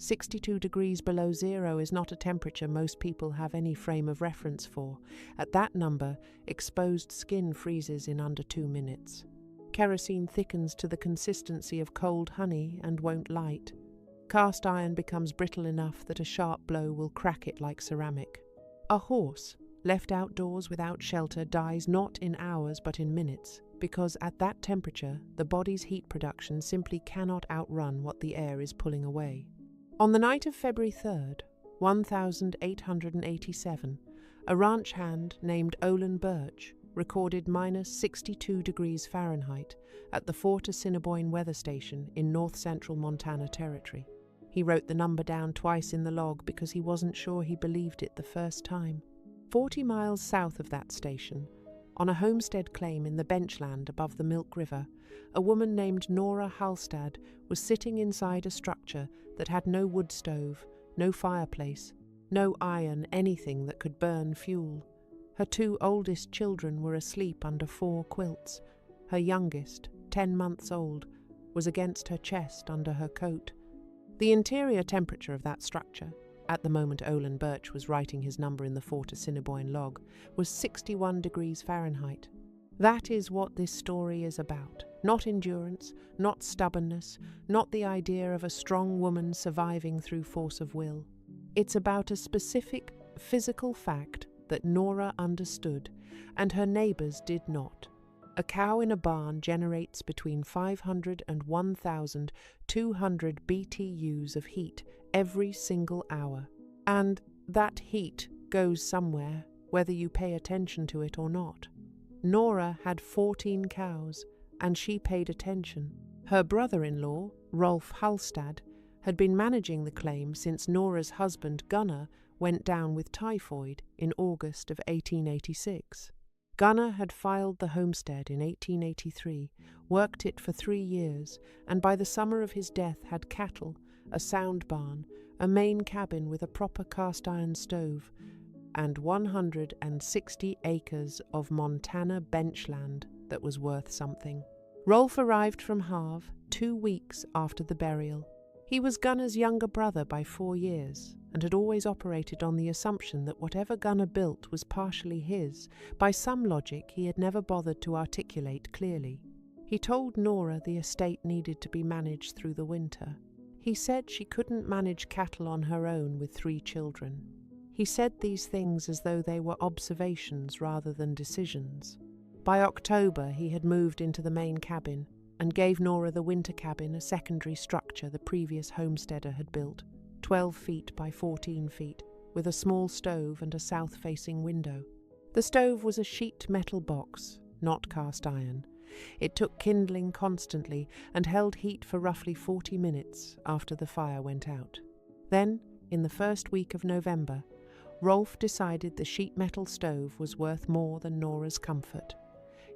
62 degrees below zero is not a temperature most people have any frame of reference for. At that number, exposed skin freezes in under 2 minutes. Kerosene thickens to the consistency of cold honey and won't light. Cast iron becomes brittle enough that a sharp blow will crack it like ceramic. A horse, left outdoors without shelter, dies not in hours but in minutes, because at that temperature the body's heat production simply cannot outrun what the air is pulling away. On the night of February 3rd, 1887, a ranch hand named Olin Birch recorded -62 degrees Fahrenheit at the Fort Assiniboine weather station in north-central Montana Territory. He wrote the number down twice in the log because he wasn't sure he believed it the first time. 40 miles south of that station, on a homestead claim in the benchland above the Milk River, a woman named Nora Halstad was sitting inside a structure that had no wood stove, no fireplace, no iron, anything that could burn fuel. Her 2 oldest children were asleep under 4 quilts. Her youngest, 10 months old, was against her chest under her coat. The interior temperature of that structure, at the moment Olin Birch was writing his number in the Fort Assiniboine log, was 61 degrees Fahrenheit. That is what this story is about. Not endurance, not stubbornness, not the idea of a strong woman surviving through force of will. It's about a specific physical fact that Nora understood, and her neighbors did not. A cow in a barn generates between 500 and 1,200 BTUs of heat every single hour. And that heat goes somewhere, whether you pay attention to it or not. Nora had 14 cows, and she paid attention. Her brother-in-law, Rolf Halstad, had been managing the claim since Nora's husband Gunnar went down with typhoid in August of 1886. Gunnar had filed the homestead in 1883, worked it for 3 years, and by the summer of his death had cattle, a sound barn, a main cabin with a proper cast-iron stove, and 160 acres of Montana benchland that was worth something. Rolf arrived from Havre 2 weeks after the burial. He was Gunnar's younger brother by 4 years, and had always operated on the assumption that whatever Gunnar built was partially his. By some logic he had never bothered to articulate clearly. He told Nora the estate needed to be managed through the winter. He said she couldn't manage cattle on her own with 3 children. He said these things as though they were observations rather than decisions. By October he had moved into the main cabin and gave Nora the winter cabin, a secondary structure the previous homesteader had built, 12 feet by 14 feet, with a small stove and a south-facing window. The stove was a sheet metal box, not cast iron. It took kindling constantly and held heat for roughly 40 minutes after the fire went out. Then, in the first week of November, Rolf decided the sheet metal stove was worth more than Nora's comfort.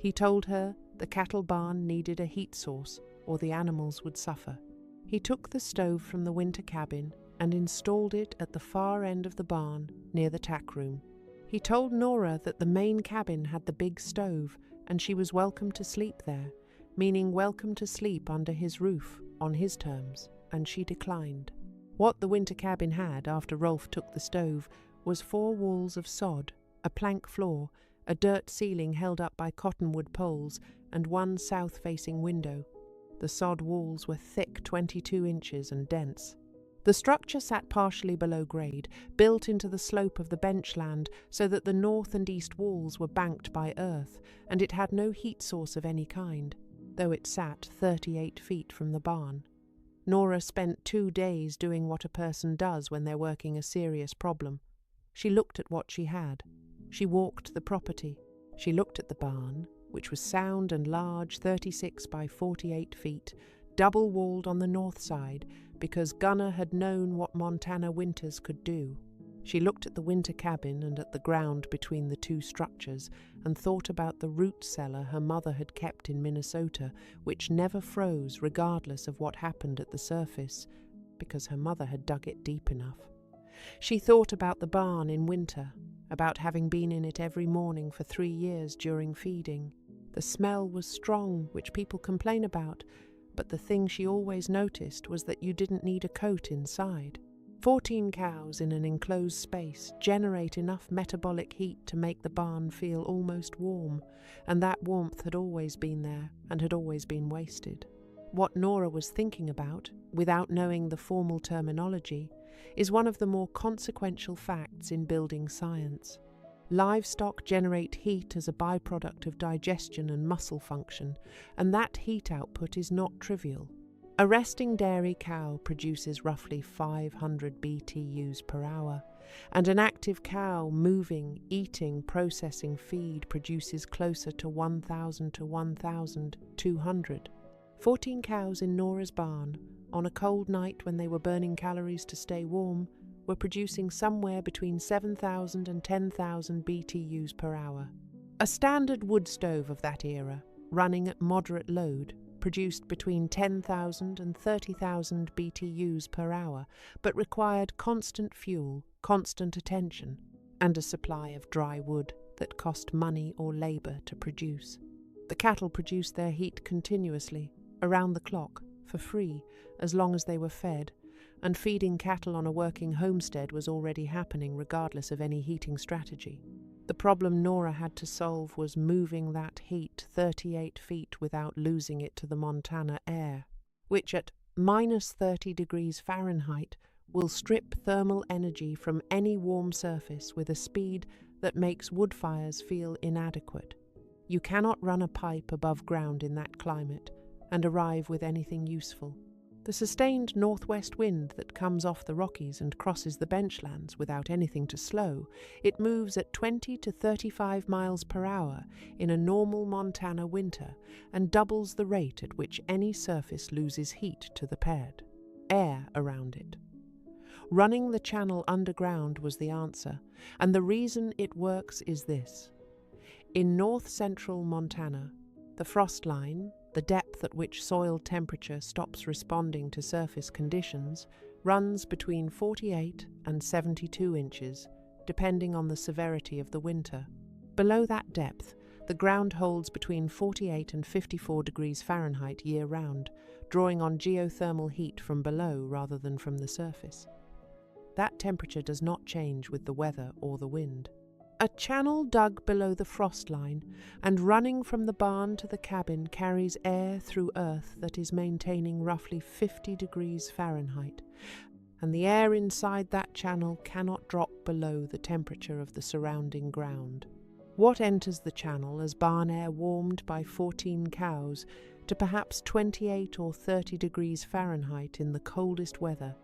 He told her the cattle barn needed a heat source or the animals would suffer. He took the stove from the winter cabin and installed it at the far end of the barn near the tack room. He told Nora that the main cabin had the big stove and she was welcome to sleep there, meaning welcome to sleep under his roof on his terms, and she declined. What the winter cabin had after Rolf took the stove was 4 walls of sod, a plank floor, a dirt ceiling held up by cottonwood poles, and 1 south-facing window. The sod walls were thick 22 inches and dense. The structure sat partially below grade, built into the slope of the benchland so that the north and east walls were banked by earth, and it had no heat source of any kind, though it sat 38 feet from the barn. Nora spent 2 days doing what a person does when they're working a serious problem. She looked at what she had. She walked the property. She looked at the barn, which was sound and large, 36 by 48 feet, double-walled on the north side, because Gunnar had known what Montana winters could do. She looked at the winter cabin and at the ground between the 2 structures and thought about the root cellar her mother had kept in Minnesota, which never froze regardless of what happened at the surface, because her mother had dug it deep enough. She thought about the barn in winter, about having been in it every morning for 3 years during feeding. The smell was strong, which people complain about, but the thing she always noticed was that you didn't need a coat inside. 14 cows in an enclosed space generate enough metabolic heat to make the barn feel almost warm, and that warmth had always been there and had always been wasted. What Nora was thinking about, without knowing the formal terminology, is one of the more consequential facts in building science. Livestock generate heat as a byproduct of digestion and muscle function, and that heat output is not trivial. A resting dairy cow produces roughly 500 BTUs per hour, and an active cow moving, eating, processing feed produces closer to 1,000 to 1,200. 14 cows in Nora's barn, on a cold night when they were burning calories to stay warm, were producing somewhere between 7,000 and 10,000 BTUs per hour. A standard wood stove of that era, running at moderate load, produced between 10,000 and 30,000 BTUs per hour, but required constant fuel, constant attention, and a supply of dry wood that cost money or labour to produce. The cattle produced their heat continuously, around the clock, for free, as long as they were fed, and feeding cattle on a working homestead was already happening regardless of any heating strategy. The problem Nora had to solve was moving that heat 38 feet without losing it to the Montana air, which at -30 degrees Fahrenheit will strip thermal energy from any warm surface with a speed that makes wood fires feel inadequate. You cannot run a pipe above ground in that climate and arrive with anything useful. The sustained northwest wind that comes off the Rockies and crosses the benchlands without anything to slow, it moves at 20 to 35 miles per hour in a normal Montana winter and doubles the rate at which any surface loses heat to the pad, air around it. Running the channel underground was the answer, and the reason it works is this. In north-central Montana, the frost line, the depth at which soil temperature stops responding to surface conditions, runs between 48 and 72 inches, depending on the severity of the winter. Below that depth, the ground holds between 48 and 54 degrees Fahrenheit year-round, drawing on geothermal heat from below rather than from the surface. That temperature does not change with the weather or the wind. A channel dug below the frost line and running from the barn to the cabin carries air through earth that is maintaining roughly 50 degrees Fahrenheit, and the air inside that channel cannot drop below the temperature of the surrounding ground. What enters the channel as barn air warmed by 14 cows to perhaps 28 or 30 degrees Fahrenheit in the coldest weather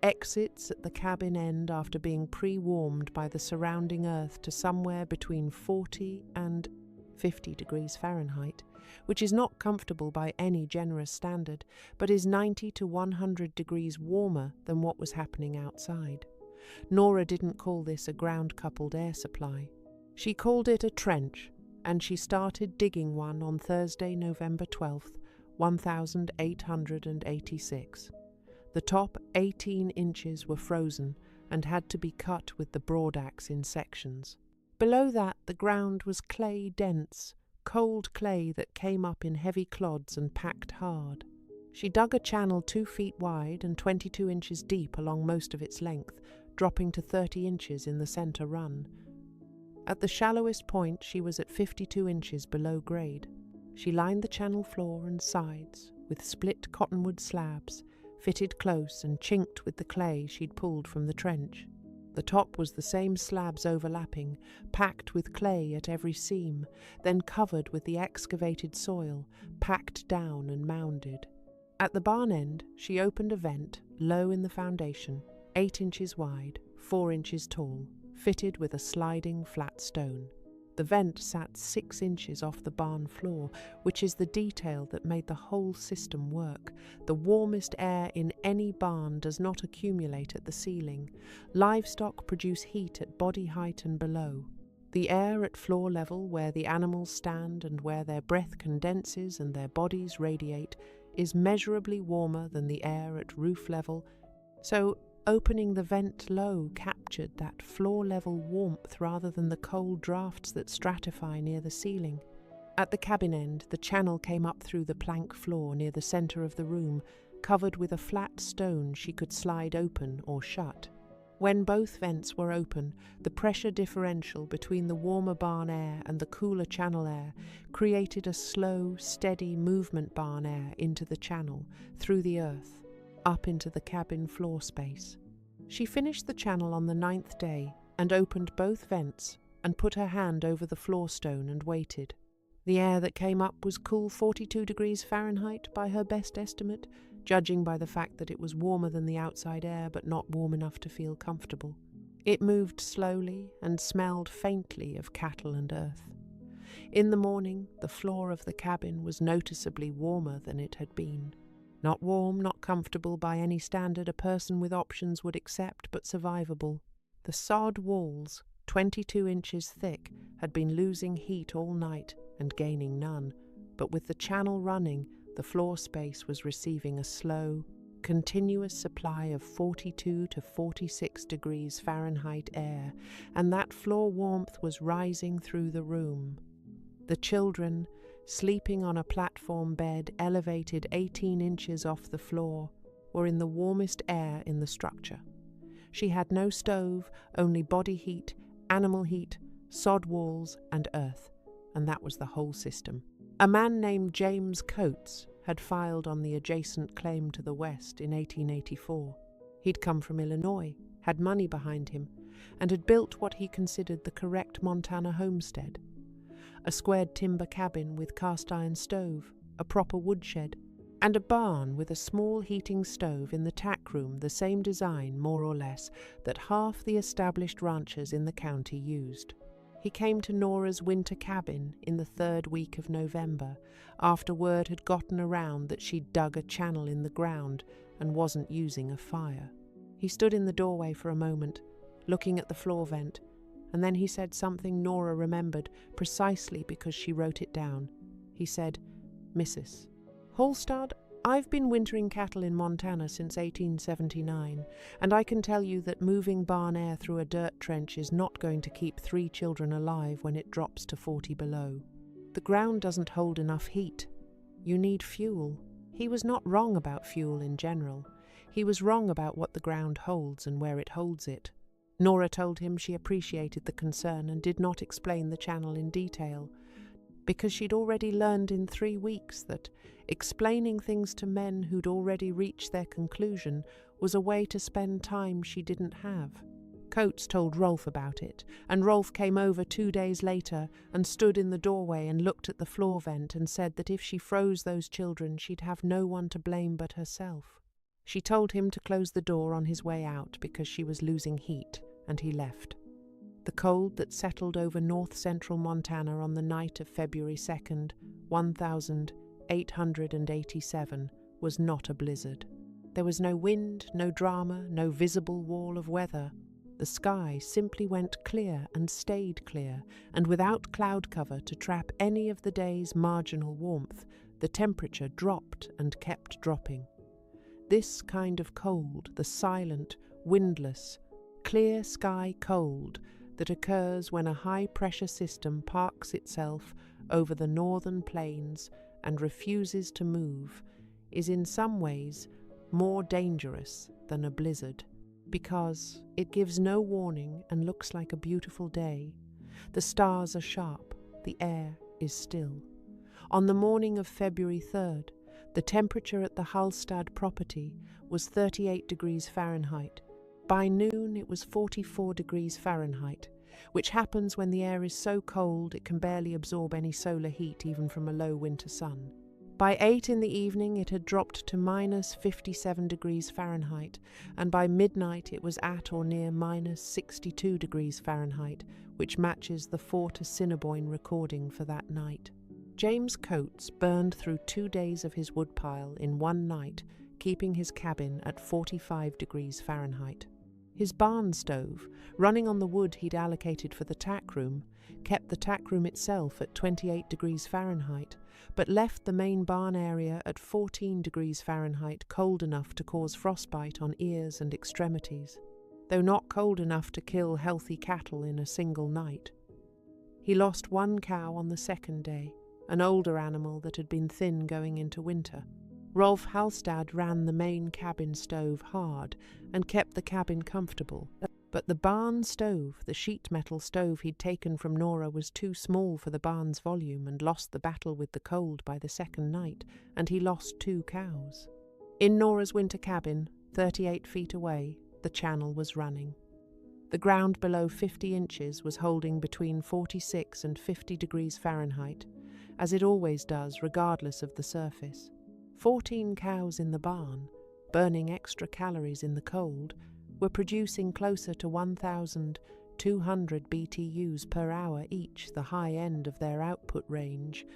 exits at the cabin end after being pre-warmed by the surrounding earth to somewhere between 40 and 50 degrees Fahrenheit, which is not comfortable by any generous standard, but is 90 to 100 degrees warmer than what was happening outside. Nora didn't call this a ground-coupled air supply. She called it a trench, and she started digging one on Thursday, November 12th, 1886. The top 18 inches were frozen and had to be cut with the broadaxe in sections. Below that, the ground was clay-dense, cold clay that came up in heavy clods and packed hard. She dug a channel 2 feet wide and 22 inches deep along most of its length, dropping to 30 inches in the center run. At the shallowest point, she was at 52 inches below grade. She lined the channel floor and sides with split cottonwood slabs, fitted close and chinked with the clay she'd pulled from the trench. The top was the same slabs overlapping, packed with clay at every seam, then covered with the excavated soil, packed down and mounded. At the barn end, she opened a vent, low in the foundation, 8 inches wide, 4 inches tall, fitted with a sliding flat stone. The vent sat 6 inches off the barn floor, which is the detail that made the whole system work. The warmest air in any barn does not accumulate at the ceiling. Livestock produce heat at body height and below. The air at floor level, where the animals stand and where their breath condenses and their bodies radiate, is measurably warmer than the air at roof level, so opening the vent low captured that floor-level warmth rather than the cold drafts that stratify near the ceiling. At the cabin end, the channel came up through the plank floor near the center of the room, covered with a flat stone she could slide open or shut. When both vents were open, the pressure differential between the warmer barn air and the cooler channel air created a slow, steady movement barn air into the channel, through the earth, up into the cabin floor space. She finished the channel on the 9th day and opened both vents and put her hand over the floor stone and waited. The air that came up was cool 42 degrees Fahrenheit by her best estimate, judging by the fact that it was warmer than the outside air but not warm enough to feel comfortable. It moved slowly and smelled faintly of cattle and earth. In the morning, the floor of the cabin was noticeably warmer than it had been. Not warm, not comfortable by any standard a person with options would accept, but survivable. The sod walls, 22 inches thick, had been losing heat all night and gaining none, but with the channel running, the floor space was receiving a slow, continuous supply of 42 to 46 degrees Fahrenheit air, and that floor warmth was rising through the room. The children, sleeping on a platform bed elevated 18 inches off the floor, were in the warmest air in the structure. She had no stove, only body heat, animal heat, sod walls, and earth, and that was the whole system. A man named James Coates had filed on the adjacent claim to the west in 1884. He'd come from Illinois, had money behind him, and had built what he considered the correct Montana homestead. A squared timber cabin with cast-iron stove, a proper woodshed, and a barn with a small heating stove in the tack room, the same design, more or less, that half the established ranchers in the county used. He came to Nora's winter cabin in the 3rd week of November, after word had gotten around that she'd dug a channel in the ground and wasn't using a fire. He stood in the doorway for a moment, looking at the floor vent, and then he said something Nora remembered precisely because she wrote it down. He said, "Mrs. Halstad, I've been wintering cattle in Montana since 1879, and I can tell you that moving barn air through a dirt trench is not going to keep 3 children alive when it drops to 40 below. The ground doesn't hold enough heat. You need fuel." He was not wrong about fuel in general. He was wrong about what the ground holds and where it holds it. Nora told him she appreciated the concern and did not explain the channel in detail, because she'd already learned in 3 weeks that explaining things to men who'd already reached their conclusion was a way to spend time she didn't have. Coates told Rolf about it, and Rolf came over 2 days later and stood in the doorway and looked at the floor vent and said that if she froze those children she'd have no one to blame but herself. She told him to close the door on his way out because she was losing heat, and he left. The cold that settled over north-central Montana on the night of February 2nd, 1887, was not a blizzard. There was no wind, no drama, no visible wall of weather. The sky simply went clear and stayed clear, and without cloud cover to trap any of the day's marginal warmth, the temperature dropped and kept dropping. This kind of cold, the silent, windless, clear sky cold that occurs when a high-pressure system parks itself over the northern plains and refuses to move, is in some ways more dangerous than a blizzard, because it gives no warning and looks like a beautiful day. The stars are sharp, the air is still. On the morning of February 3rd, the temperature at the Halstad property was 38 degrees Fahrenheit. By noon it was 44 degrees Fahrenheit, which happens when the air is so cold it can barely absorb any solar heat even from a low winter sun. By 8 in the evening it had dropped to minus 57 degrees Fahrenheit, and by midnight it was at or near minus 62 degrees Fahrenheit, which matches the Fort Assiniboine recording for that night. James Coates burned through 2 days of his woodpile in one night, keeping his cabin at 45 degrees Fahrenheit. His barn stove, running on the wood he'd allocated for the tack room, kept the tack room itself at 28 degrees Fahrenheit, but left the main barn area at 14 degrees Fahrenheit, cold enough to cause frostbite on ears and extremities, though not cold enough to kill healthy cattle in a single night. He lost 1 cow on the 2nd day, an older animal that had been thin going into winter. Rolf Halstad ran the main cabin stove hard and kept the cabin comfortable. But the barn stove, the sheet metal stove he'd taken from Nora, was too small for the barn's volume and lost the battle with the cold by the second night, and he lost 2 cows. In Nora's winter cabin, 38 feet away, the channel was running. The ground below 50 inches was holding between 46 and 50 degrees Fahrenheit, as it always does regardless of the surface. 14 cows in the barn, burning extra calories in the cold, were producing closer to 1,200 BTUs per hour each, the high end of their output range.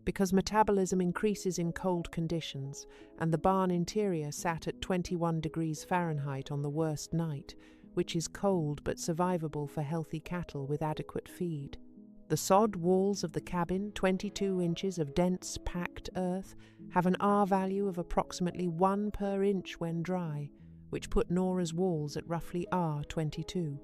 Because metabolism increases in cold conditions, and the barn interior sat at 21 degrees Fahrenheit on the worst night, which is cold but survivable for healthy cattle with adequate feed. The sod walls of the cabin, 22 inches of dense, packed earth, have an R value of approximately 1 per inch when dry, which put Nora's walls at roughly R22.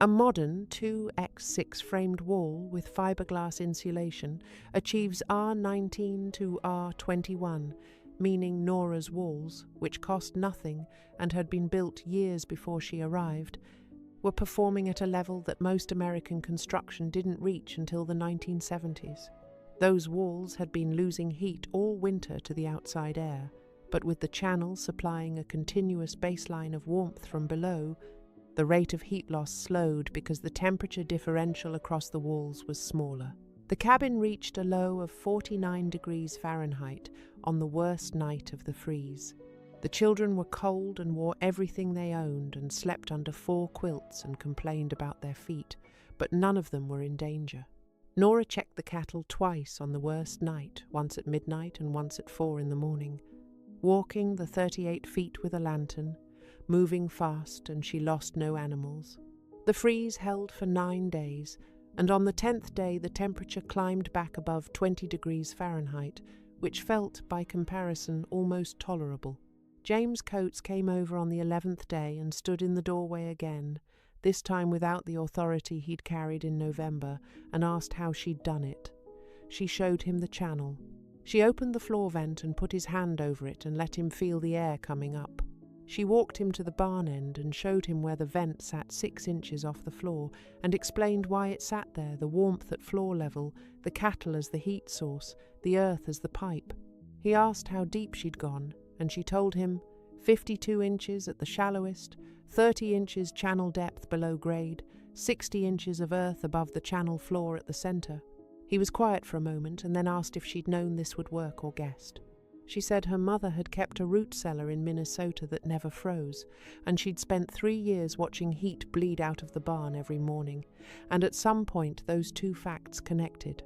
A modern 2x6 framed wall with fiberglass insulation achieves R19 to R21, meaning Nora's walls, which cost nothing and had been built years before she arrived, were performing at a level that most American construction didn't reach until the 1970s. Those walls had been losing heat all winter to the outside air, but with the channel supplying a continuous baseline of warmth from below, the rate of heat loss slowed because the temperature differential across the walls was smaller. The cabin reached a low of 49 degrees Fahrenheit on the worst night of the freeze. The children were cold and wore everything they owned and slept under 4 quilts and complained about their feet, but none of them were in danger. Nora checked the cattle twice on the worst night, once at midnight and once at 4 in the morning. Walking the 38 feet with a lantern, moving fast, and she lost no animals. The freeze held for 9 days, and on the 10th day the temperature climbed back above 20 degrees Fahrenheit, which felt, by comparison, almost tolerable. James Coates came over on the 11th day and stood in the doorway again, this time without the authority he'd carried in November, and asked how she'd done it. She showed him the channel. She opened the floor vent and put his hand over it and let him feel the air coming up. She walked him to the barn end and showed him where the vent sat 6 inches off the floor and explained why it sat there, the warmth at floor level, the cattle as the heat source, the earth as the pipe. He asked how deep she'd gone, and she told him 52 inches at the shallowest, 30 inches channel depth below grade, 60 inches of earth above the channel floor at the centre. He was quiet for a moment and then asked if she'd known this would work or guessed. She said her mother had kept a root cellar in Minnesota that never froze, and she'd spent 3 years watching heat bleed out of the barn every morning, and at some point those 2 facts connected.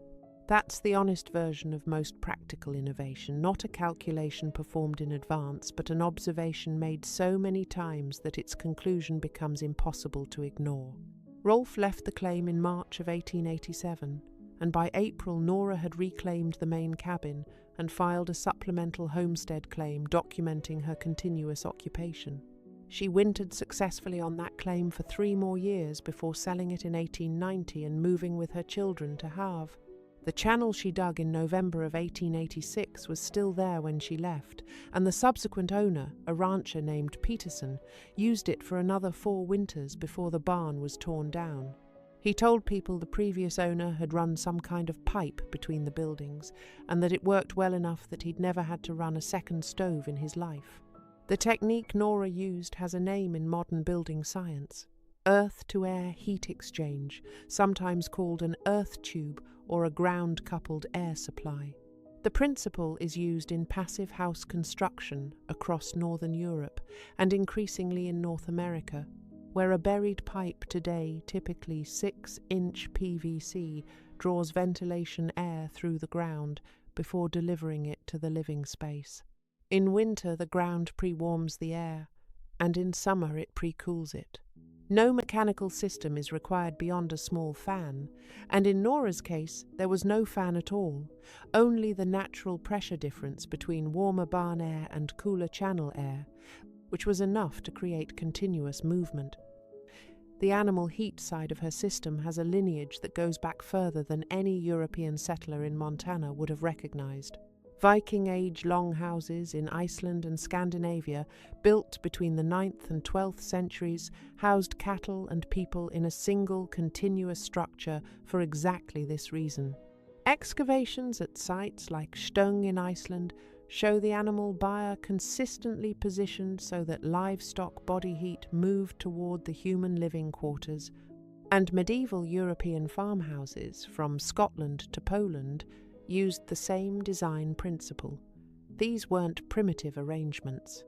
That's the honest version of most practical innovation, not a calculation performed in advance, but an observation made so many times that its conclusion becomes impossible to ignore. Rolf left the claim in March of 1887, and by April Nora had reclaimed the main cabin and filed a supplemental homestead claim documenting her continuous occupation. She wintered successfully on that claim for 3 more years before selling it in 1890 and moving with her children to Havre. The channel she dug in November of 1886 was still there when she left, and the subsequent owner, a rancher named Peterson, used it for another 4 winters before the barn was torn down. He told people the previous owner had run some kind of pipe between the buildings, and that it worked well enough that he'd never had to run a second stove in his life. The technique Nora used has a name in modern building science: earth-to-air heat exchange, sometimes called an earth tube or a ground-coupled air supply. The principle is used in passive house construction across northern Europe and increasingly in North America, where a buried pipe today, typically 6-inch PVC, draws ventilation air through the ground before delivering it to the living space. In winter, the ground pre-warms the air, and in summer it pre-cools it. No mechanical system is required beyond a small fan, and in Nora's case there was no fan at all, only the natural pressure difference between warmer barn air and cooler channel air, which was enough to create continuous movement. The animal heat side of her system has a lineage that goes back further than any European settler in Montana would have recognized. Viking-age longhouses in Iceland and Scandinavia, built between the 9th and 12th centuries, housed cattle and people in a single continuous structure for exactly this reason. Excavations at sites like Stöng in Iceland show the animal byre consistently positioned so that livestock body heat moved toward the human living quarters, and medieval European farmhouses, from Scotland to Poland, used the same design principle. These weren't primitive arrangements.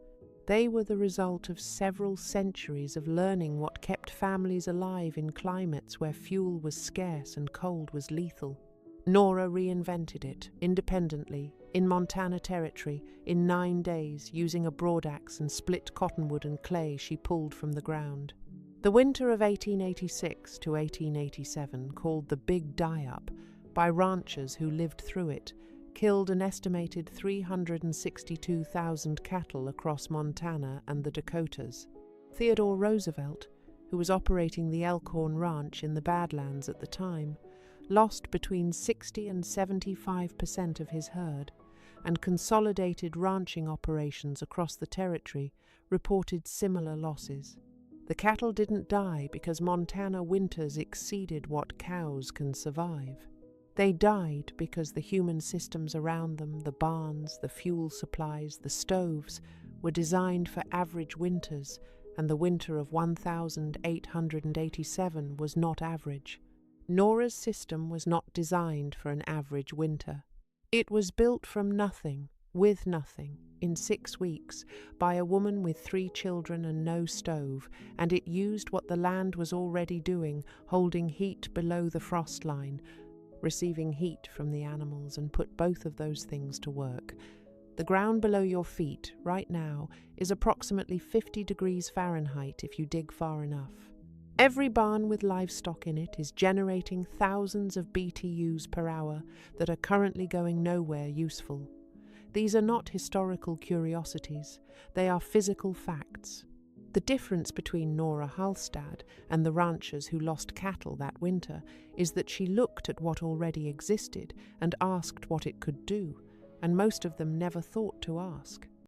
They were the result of several centuries of learning what kept families alive in climates where fuel was scarce and cold was lethal. Nora reinvented it, independently, in Montana Territory, in 9 days, using a broadaxe and split cottonwood and clay she pulled from the ground. The winter of 1886 to 1887, called the Big Die-Up, by ranchers who lived through it, killed an estimated 362,000 cattle across Montana and the Dakotas. Theodore Roosevelt, who was operating the Elkhorn Ranch in the Badlands at the time, lost between 60 and 75% of his herd, and Consolidated Ranching Operations across the territory reported similar losses. The cattle didn't die because Montana winters exceeded what cows can survive. They died because the human systems around them, the barns, the fuel supplies, the stoves, were designed for average winters, and the winter of 1887 was not average. Nora's system was not designed for an average winter. It was built from nothing, with nothing, in 6 weeks, by a woman with 3 children and no stove, and it used what the land was already doing, holding heat below the frost line, receiving heat from the animals, and put both of those things to work. The ground below your feet, right now, is approximately 50 degrees Fahrenheit if you dig far enough. Every barn with livestock in it is generating thousands of BTUs per hour that are currently going nowhere useful. These are not historical curiosities, they are physical facts. The difference between Nora Halstad and the ranchers who lost cattle that winter is that she looked at what already existed and asked what it could do, and most of them never thought to ask.